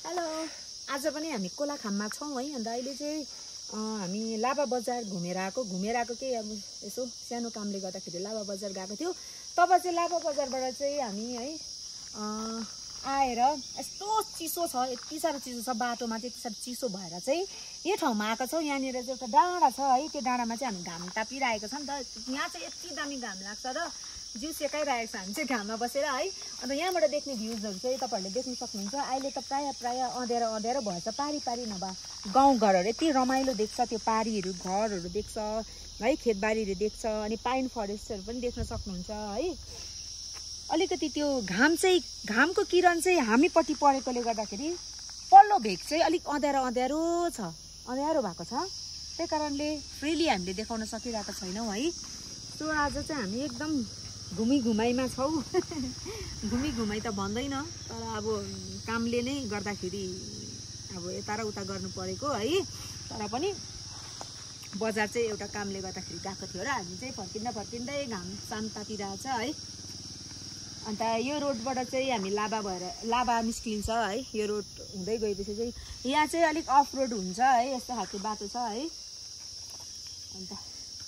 Hello, आज पनि हामी कोलाखाममा छौँ है। अन्त अहिले चाहिँ हामी लाभा बजार घुमेर आएको के अब यसो सानो कामले गर्दाखेरि लाभा बजार गएको थियो। तब चाहिँ लाभा बजारबाट चाहिँ हामी है आएर यस्तो चिसो छ, यति साह्रो चिसो छ, बाटोमा चाहिँ यति साह्रो चिसो भएर चाहिँ यो ठाउँमा आएको छौँ। यहाँनिर चाहिँ एउटा डाँडा छ है, त्यो डाँडामा चाहिँ हामी घाम तापिरहेको छ नि त। यहाँ चाहिँ यति दामी घाम लाग्छ र जिउ सेकाइरहेको छ हामी चाहिँ घाममा बसेर है। अन्त यहाँबाट देख्ने भ्युजहरू चाहिँ तपाईँहरूले देख्न सक्नुहुन्छ। अहिले त प्राय अँध्यारो भएछ, पारी नभए गाउँघरहरू यति रमाइलो देख्छ, त्यो पारीहरू घरहरू देख्छ है, खेतबारीहरू देख्छ, अनि पाइन फरेस्टहरू पनि देख्न सक्नुहुन्छ है। अलिकति त्यो घामको किरण चाहिँ हामीपट्टि परेकोले गर्दाखेरि पल्लो भेग चाहिँ अलिक अँध्यारो छ, अँध्यारो भएको छ। त्यही कारणले फ्रिली हामीले देखाउन सकिरहेको छैनौँ है। सो आज चाहिँ हामी एकदम घुमाइमा छौँ। घुमाइ त भन्दैन, तर अब कामले नै गर्दाखेरि अब यता र उता गर्नु परेको है। तर पनि बजार चाहिँ एउटा कामले गर्दाखेरि गएको थियो र हामी चाहिँ फर्किँदै घाम साम तातिरहेछ है। अन्त यो रोडबाट चाहिँ हामी लाभा निस्किन्छ है। यो रोड हुँदै गएपछि चाहिँ यहाँ चाहिँ अलिक अफ रोड हुन्छ है, यस्तो खालको बाटो छ है। अन्त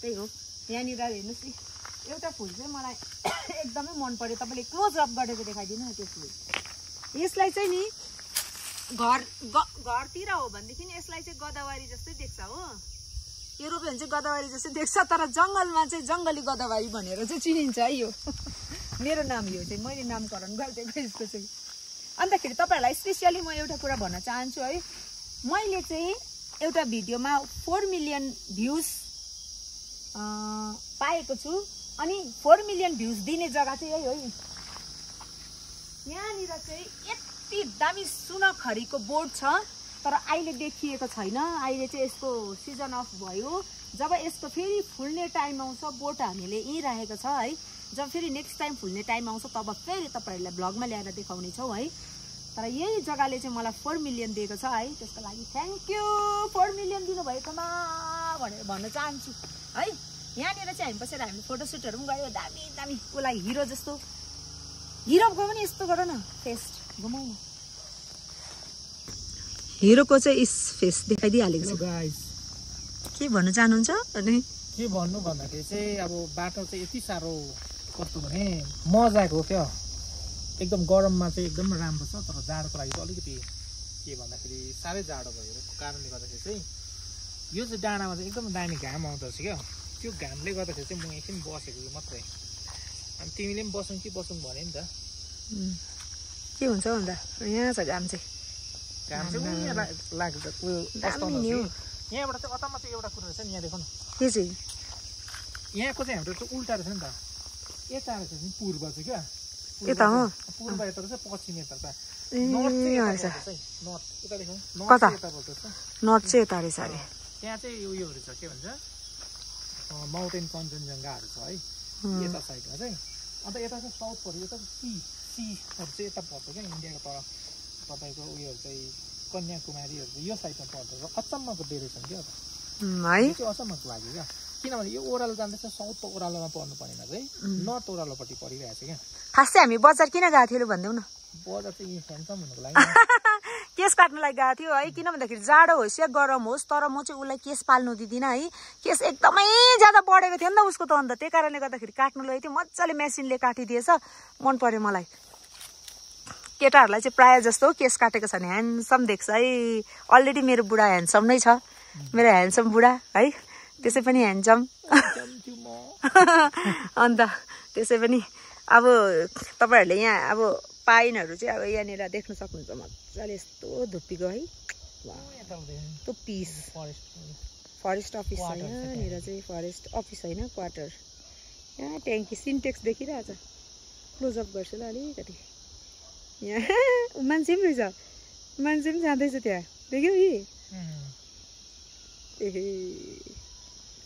त्यही हो। यहाँनिर हेर्नुहोस् नि, एउटा फुल चाहिँ मलाई एकदमै मन पर्यो। तपाईँले क्लोज अप गरेर देखाइदिनु न त्यो फुल। यसलाई चाहिँ नि घरतिर हो भनेदेखि यसलाई चाहिँ गदावारी जस्तै देख्छ हो। यो रोप्यो भने चाहिँ गदावारी जस्तै देख्छ, तर जङ्गलमा चाहिँ जङ्गली गदावारी भनेर चाहिँ चिनिन्छ है। यो मेरो नाम यो चाहिँ मैले नामकरण गरिदिएको यसको चाहिँ। अन्तखेरि तपाईँहरूलाई स्पेसियली म एउटा कुरा भन्न चाहन्छु है। मैले चाहिँ एउटा भिडियोमा 4 मिलियन भ्युज पाएको छु। अनि 4 मिलियन भ्युज दिने जग्गा चाहिँ यही हो। यहाँनिर चाहिँ यति दामी सुनखरीको बोर्ड छ, तर अहिले देखिएको छैन। अहिले चाहिँ यसको सिजन अफ भयो। जब यसको फेरि फुल्ने टाइम आउँछ, बोट हामीले यहीँ राखेको छ है। जब फेरि नेक्स्ट टाइम फुल्ने टाइम आउँछ तब फेरि तपाईँहरूलाई भ्लगमा ल्याएर देखाउने छौँ है। तर यही जग्गाले चाहिँ मलाई 4 मिलियन दिएको छ है। त्यसको लागि थ्याङ्क यू, 4 मिलियन दिनुभएकोमा भनेर भन्न चाहन्छु है। यहाँनिर चाहिँ हामी बसेर हामी फोटोसुटहरू पनि गऱ्यो, दामी उसलाई हिरो जस्तो। हिरोको पनि यस्तो गर न, फेस्ट घुमाउ न। हिरोको चाहिँ इस फेस देखाइदिइहालेको छ। के भन्न चाहनुहुन्छ? अनि के भन्नु भन्दाखेरि चाहिँ अब बाटो चाहिँ यति साह्रो कस्तो भने मजाको क्या। एकदम गरममा चाहिँ एकदम राम्रो छ, तर जाडोको लागि चाहिँ अलिकति के भन्दाखेरि साह्रै जाडो भएको कारणले गर्दाखेरि चाहिँ यो चाहिँ डाँडामा चाहिँ एकदम दामी घाम आउँदछ क्या। त्यो घामले गर्दाखेरि चाहिँ म एकछिन बसेको मात्रै। अनि तिमीले पनि बसौँ कि बसौँ भने नि त के हुन्छ भन्दा यहाँ छ घाम चाहिँ। घाम चाहिँ यहाँ लाग्छ यहाँबाट चाहिँ अतमा चाहिँ एउटा कुरा रहेछ नि, यहाँ देखो न। के चाहिँ? यहाँको चाहिँ हाम्रो चाहिँ उल्टा रहेछ नि त। यता रहेछ नि पूर्व चाहिँ क्या, यता हो पूर्व यता रहेछ, पश्चिम यता रहेछ। कता? नर्थ चाहिँ यता रहेछ अरे। त्यहाँ चाहिँ उयोहरू छ, के भन्छ माउन्टेन कञ्चनजङ्घाहरू छ है यता साइडमा चाहिँ। अन्त यता चाहिँ साउथ पऱ्यो, यता सीहरू चाहिँ यता पर्छ क्या। इन्डियाको तर तपाईँको उयोहरू चाहिँ कन्याकुमारीहरू चाहिँ यो साइडमा पर्दछ। अचम्मको डेरेसन क्या है, चाहिँ अचम्मको लाग्यो क्या। किनभने यो ओह्रालो जाँदैछ, साउथको ओह्रालोमा पर्नु परेन चाहिँ नर्थ ओह्रालोपट्टि परिरहेको छ क्या। खास चाहिँ हामी बजार किन गएको थियो भनिदेऊ न। बजार चाहिँ ह्यान्डसम हुनुको लागि केस काट्नलाई गएको थियो है। किन भन्दाखेरि जाडो होस् या गरम होस्, तर म चाहिँ उसलाई केस पाल्नु दिदिनँ है। केस एकदमै ज्यादा बढेको थियो नि त उसको त। अन्त त्यही कारणले गर्दाखेरि काट्नु लगेको थियो, मजाले मेसिनले काटिदिएछ, मन पर्यो मलाई। केटाहरूलाई चाहिँ प्रायः जस्तो केस काटेको छ भने ह्यान्डसम देख्छ है। अलरेडी मेरो बुढा ह्यान्डसम नै छ, मेरो ह्यान्डसम बुढा है, त्यसै पनि ह्यान्डसम। अन्त त्यसै पनि अब तपाईँहरूले यहाँ अब पाइनहरू चाहिँ अब यहाँनिर देख्न सक्नुहुन्छ मजाले, यस्तो धुप्पीको है। यस्तो पिस फरेस्ट अफिस छ यहाँनिर चाहिँ, फरेस्ट अफिस होइन क्वार्टर। यहाँ ट्याङ्की सिन्टेक्स देखिरहेछ। क्लोजअप गर्छु ल अलिकति। यहाँ मान्छे पनि रहेछ, मान्छे पनि जाँदैछ त्यहाँ, देख्यौ कि?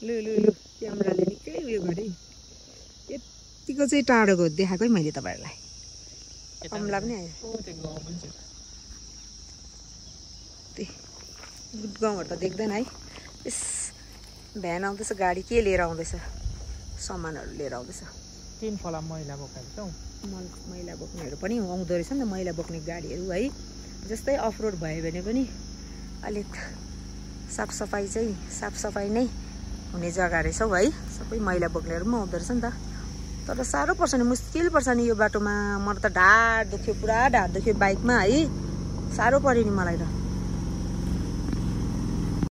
लु क्यामेराले निकै उयो गरेँ। यतिको चाहिँ टाढोको देखाएको है मैले तपाईँहरूलाई। कमला पनि आयो। गाउँहरू त देख्दैन है। यस भ्यान आउँदैछ, गाडी के लिएर आउँदैछ, सामानहरू लिएर आउँदैछ। 3 फला मैला बोकाएको छौ। मैला बोक्नेहरू पनि आउँदो रहेछ नि त, मैला बोक्ने गाडीहरू है। जस्तै अफरोड भयो भने पनि अलिक साफसफाइ नै हुने जग्गा रहेछ हौ है। सबै मैला बोक्नेहरू पनि आउँदो रहेछ नि त। तर साह्रो पर्छ नि, मुस्किल पर्छ नि यो बाटोमा। मलाई त ढाड दुख्यो, पुरा ढाड दुख्यो बाइकमा है। साह्रो पऱ्यो नि मलाई त।